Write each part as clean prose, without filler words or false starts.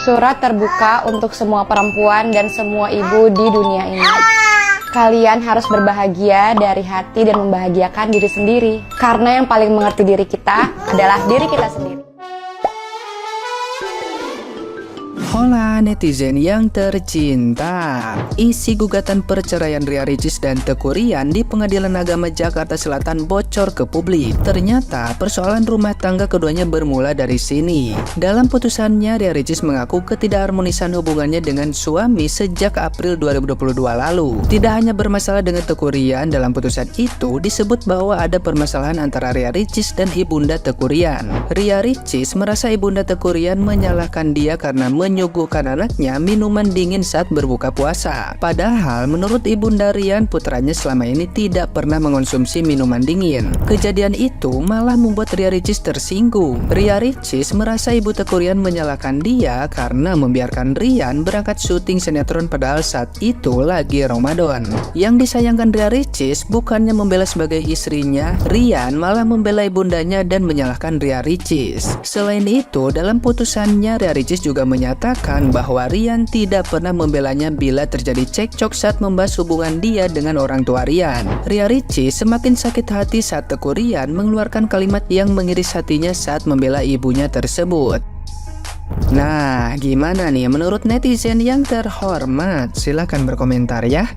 Surat terbuka untuk semua perempuan dan semua ibu di dunia ini. Kalian harus berbahagia dari hati dan membahagiakan diri sendiri. Karena yang paling mengerti diri kita adalah diri kita sendiri. Hola netizen yang tercinta. Isi gugatan perceraian Ria Ricis dan Teuku Ryan di Pengadilan Agama Jakarta Selatan bocor ke publik. Ternyata persoalan rumah tangga keduanya bermula dari sini. Dalam putusannya, Ria Ricis mengaku ketidakharmonisan hubungannya dengan suami sejak April 2022 lalu. Tidak hanya bermasalah dengan Teuku Ryan, dalam putusan itu disebut bahwa ada permasalahan antara Ria Ricis dan ibunda Teuku Ryan. Ria Ricis merasa ibunda Teuku Ryan menyalahkan dia karena menyuguhkan anaknya minuman dingin saat berbuka puasa. Padahal menurut ibunda Ryan, putranya selama ini tidak pernah mengonsumsi minuman dingin. Kejadian itu malah membuat Ria Ricis tersinggung. Ria Ricis merasa ibu Teuku Ryan menyalahkan dia karena membiarkan Ryan berangkat syuting sinetron padahal saat itu lagi Ramadan. Yang disayangkan Ria Ricis bukannya membela sebagai istrinya, Ryan malah membela ibundanya dan menyalahkan Ria Ricis. Selain itu, dalam putusannya Ria Ricis juga menyatakan bahwa Ryan tidak pernah membelanya bila terjadi cekcok saat membahas hubungan dia dengan orang tua Ryan. Ria Ricis semakin sakit hati saat Teuku Ryan mengeluarkan kalimat yang mengiris hatinya saat membela ibunya tersebut. Nah, gimana nih menurut netizen yang terhormat? Silahkan berkomentar ya.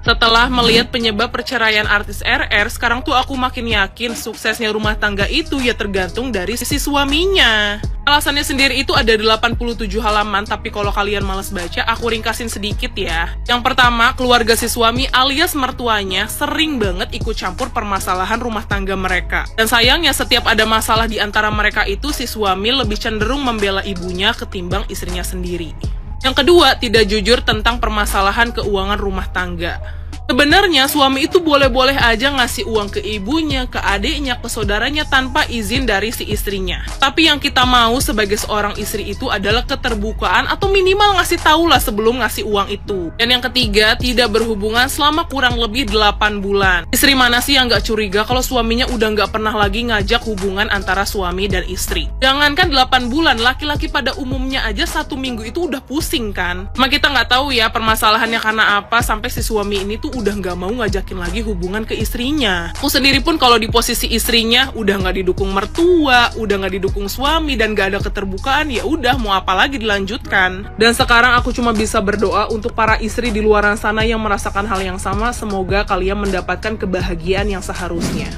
Setelah melihat penyebab perceraian artis RR, sekarang tuh aku makin yakin suksesnya rumah tangga itu ya tergantung dari sisi suaminya. Alasannya sendiri itu ada 87 halaman, tapi kalau kalian males baca, aku ringkasin sedikit ya. Yang pertama, keluarga si suami alias mertuanya sering banget ikut campur permasalahan rumah tangga mereka. Dan sayangnya setiap ada masalah di antara mereka itu, si suami lebih cenderung membela ibunya ketimbang istrinya sendiri. Yang kedua, tidak jujur tentang permasalahan keuangan rumah tangga. Sebenarnya suami itu boleh-boleh aja ngasih uang ke ibunya, ke adiknya, ke saudaranya tanpa izin dari si istrinya. Tapi yang kita mau sebagai seorang istri itu adalah keterbukaan atau minimal ngasih tahu lah sebelum ngasih uang itu. Dan yang ketiga, tidak berhubungan selama kurang lebih 8 bulan. Istri mana sih yang gak curiga kalau suaminya udah gak pernah lagi ngajak hubungan antara suami dan istri? Jangankan 8 bulan, laki-laki pada umumnya aja 1 minggu itu udah pusing kan? Cuma kita nggak tahu ya permasalahannya karena apa sampai si suami ini tuh udah nggak mau ngajakin lagi hubungan ke istrinya. Aku sendiri pun kalau di posisi istrinya udah nggak didukung mertua, udah nggak didukung suami dan nggak ada keterbukaan, ya udah mau apa lagi dilanjutkan. Dan sekarang aku cuma bisa berdoa untuk para istri di luar sana yang merasakan hal yang sama, semoga kalian mendapatkan kebahagiaan yang seharusnya.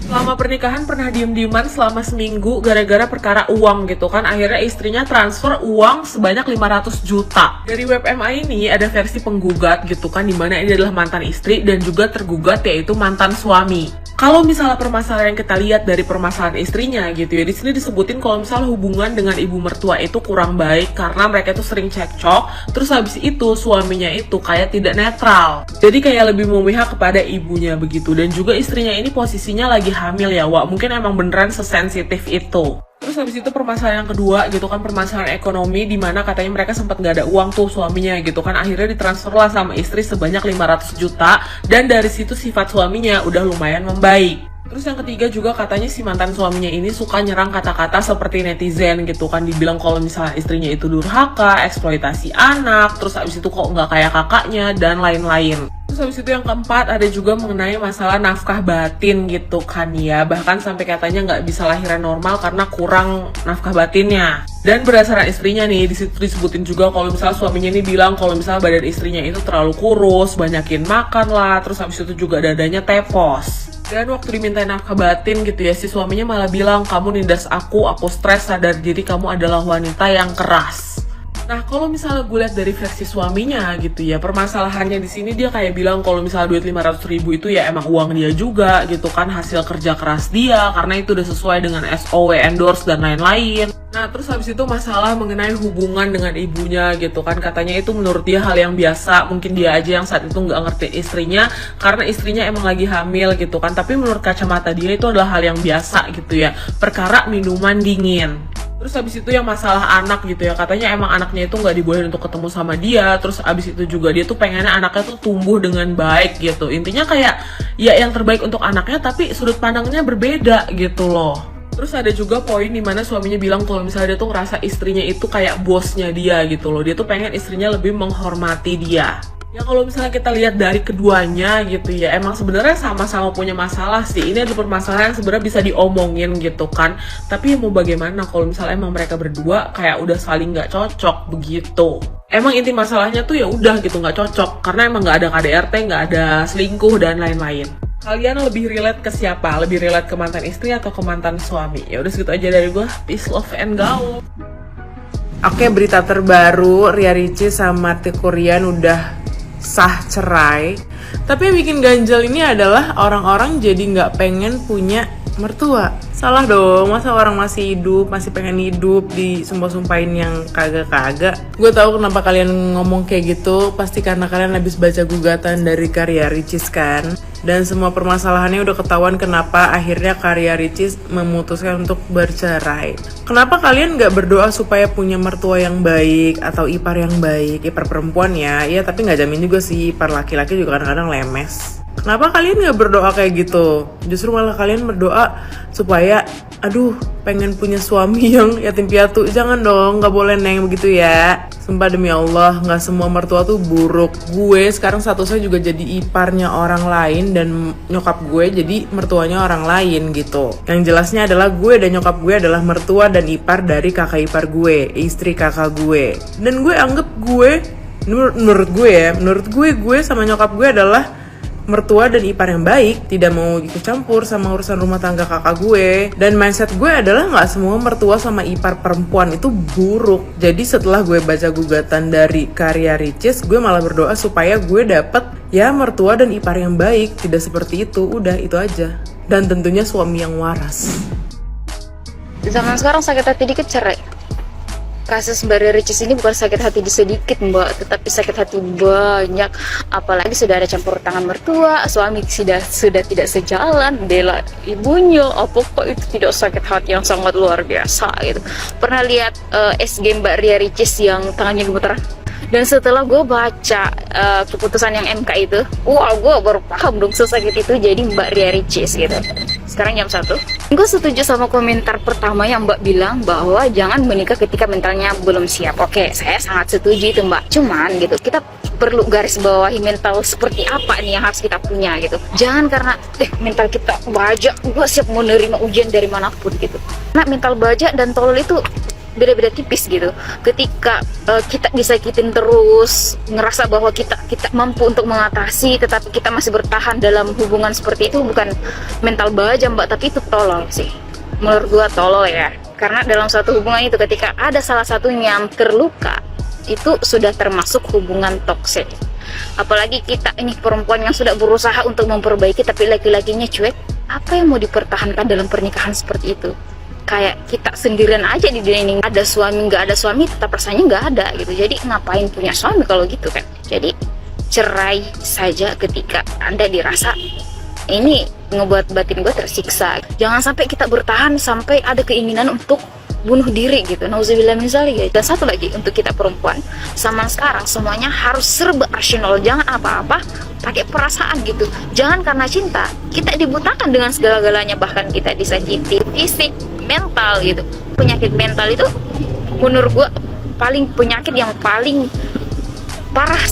Selama pernikahan pernah diem-dieman selama seminggu gara-gara perkara uang gitu kan. Akhirnya istrinya transfer uang sebanyak 500 juta. Dari web MA ini ada versi penggugat gitu kan, dimana ini adalah mantan istri dan juga tergugat yaitu mantan suami. Kalau misalnya permasalahan yang kita lihat dari permasalahan istrinya gitu ya, di sini disebutin kalau misalnya hubungan dengan ibu mertua itu kurang baik karena mereka itu sering cekcok. Terus habis itu suaminya itu kayak tidak netral, jadi kayak lebih memihak kepada ibunya begitu. Dan juga istrinya ini posisinya lagi hamil ya, Wak. Mungkin emang beneran sesensitif itu. Terus habis itu permasalahan yang kedua gitu kan, permasalahan ekonomi, dimana katanya mereka sempat nggak ada uang tuh suaminya gitu kan. Akhirnya ditransfer lah sama istri sebanyak 500 juta dan dari situ sifat suaminya udah lumayan membaik. Terus yang ketiga juga katanya si mantan suaminya ini suka nyerang kata-kata seperti netizen gitu kan, dibilang kalau misalnya istrinya itu durhaka, eksploitasi anak, terus habis itu kok nggak kayak kakaknya dan lain-lain. Terus habis itu yang keempat ada juga mengenai masalah nafkah batin gitu kan ya, bahkan sampai katanya nggak bisa lahiran normal karena kurang nafkah batinnya. Dan berdasarkan istrinya nih, disitu disebutin juga kalau misalnya suaminya ini bilang kalau misalnya badan istrinya itu terlalu kurus, banyakin makan lah, terus habis itu juga dadanya tepos. Dan waktu diminta nafkah batin gitu ya, si suaminya malah bilang, kamu nindas aku stres, sadar diri kamu adalah wanita yang keras. Nah, kalau misalnya gue lihat dari versi suaminya gitu ya, permasalahannya di sini dia kayak bilang kalau misalnya duit 500 ribu itu ya emang uang dia juga gitu kan, hasil kerja keras dia karena itu udah sesuai dengan SOW, endorse dan lain-lain. Nah, terus habis itu masalah mengenai hubungan dengan ibunya gitu kan, katanya itu menurut dia hal yang biasa, mungkin dia aja yang saat itu nggak ngerti istrinya karena istrinya emang lagi hamil gitu kan, tapi menurut kacamata dia itu adalah hal yang biasa gitu ya, perkara minuman dingin. Terus habis itu yang masalah anak gitu ya, katanya emang anaknya itu nggak dibolehin untuk ketemu sama dia. Terus habis itu juga dia tuh pengennya anaknya tuh tumbuh dengan baik gitu. Intinya kayak ya yang terbaik untuk anaknya, tapi sudut pandangnya berbeda gitu loh. Terus ada juga poin dimana suaminya bilang kalau misalnya dia tuh ngerasa istrinya itu kayak bosnya dia gitu loh. Dia tuh pengen istrinya lebih menghormati dia. Ya kalau misalnya kita lihat dari keduanya gitu ya, emang sebenarnya sama-sama punya masalah sih. Ini adalah permasalahan yang sebenarnya bisa diomongin gitu kan. Tapi ya mau bagaimana kalau misalnya emang mereka berdua kayak udah saling nggak cocok begitu. Emang inti masalahnya tuh ya udah gitu nggak cocok karena emang nggak ada KDRT, nggak ada selingkuh dan lain-lain. Kalian lebih relate ke siapa? Lebih relate ke mantan istri atau ke mantan suami? Ya udah segitu aja dari gue. Peace, love, and go. Oke, berita terbaru, Ria Ricis sama Teuku Ryan udah sah cerai. Tapi yang bikin ganjel ini adalah orang-orang jadi nggak pengen punya mertua. Salah dong, masa orang masih hidup, masih pengen hidup disumpah-sumpahin yang kagak-kagak. Gue tahu kenapa kalian ngomong kayak gitu, pasti karena kalian habis baca gugatan dari Ria Ricis kan. Dan semua permasalahannya udah ketahuan kenapa akhirnya Ria Ricis memutuskan untuk bercerai. Kenapa kalian gak berdoa supaya punya mertua yang baik atau ipar yang baik? Ipar perempuan ya tapi gak jamin juga sih, ipar laki-laki juga kadang-kadang lemes. Kenapa kalian gak berdoa kayak gitu? Justru malah kalian berdoa supaya, aduh pengen punya suami yang yatim piatu. Jangan dong, gak boleh neng begitu ya. Sumpah demi Allah, gak semua mertua tuh buruk. Gue sekarang statusnya juga jadi iparnya orang lain dan nyokap gue jadi mertuanya orang lain gitu. Yang jelasnya adalah gue dan nyokap gue adalah mertua dan ipar dari kakak ipar gue, istri kakak gue. Dan gue anggap gue, menurut gue sama nyokap gue adalah mertua dan ipar yang baik, tidak mau ikut campur sama urusan rumah tangga kakak gue. Dan mindset gue adalah gak semua mertua sama ipar perempuan itu buruk. Jadi setelah gue baca gugatan dari Ria Ricis, gue malah berdoa supaya gue dapet ya mertua dan ipar yang baik. Tidak seperti itu, udah itu aja. Dan tentunya suami yang waras. Zaman sekarang sakit hati dikit cerai. Kasus Mbak Ria Ricis ini bukan sakit hati sedikit mbak, tetapi sakit hati banyak. Apalagi sudah ada campur tangan mertua, suami sudah tidak sejalan, bela ibunya. Apa kok itu tidak sakit hati yang sangat luar biasa gitu. Pernah lihat SG Mbak Ria Ricis yang tangannya gemeteran? Dan setelah gue baca keputusan yang MK itu, wah gue baru paham dong sesakit itu jadi Mbak Ria Ricis gitu. Sekarang jam 1. Gue setuju sama komentar pertama yang Mbak bilang bahwa jangan menikah ketika mentalnya belum siap. Oke, saya sangat setuju itu Mbak. Cuman gitu, kita perlu garis bawahi mental seperti apa nih yang harus kita punya gitu. Jangan karena mental kita baja, gue siap menerima ujian dari manapun gitu. Nah, mental baja dan tolol itu beda-beda tipis gitu. Ketika kita disakitin terus, ngerasa bahwa kita mampu untuk mengatasi, tetapi kita masih bertahan dalam hubungan seperti itu, bukan mental baja mbak, tapi itu tolol sih. Menurut gua tolol ya. Karena dalam satu hubungan itu ketika ada salah satunya yang terluka, itu sudah termasuk hubungan toksik. Apalagi kita ini perempuan yang sudah berusaha untuk memperbaiki tapi laki-lakinya cuek, apa yang mau dipertahankan dalam pernikahan seperti itu? Kayak kita sendirian aja di dunia ini, ada suami nggak ada suami tetap rasanya nggak ada gitu. Jadi ngapain punya suami kalau gitu kan? Jadi cerai saja ketika Anda dirasa ini ngebuat batin gue tersiksa. Jangan sampai kita bertahan sampai ada keinginan untuk bunuh diri gitu. Nauzubillah min dzalik. Dan satu lagi untuk kita perempuan, zaman sekarang semuanya harus serba rasional. Jangan apa-apa pakai perasaan gitu. Jangan karena cinta kita dibutakan dengan segala-galanya, bahkan kita disakiti fisik, mental gitu. Penyakit mental itu menurut gua penyakit yang paling parah.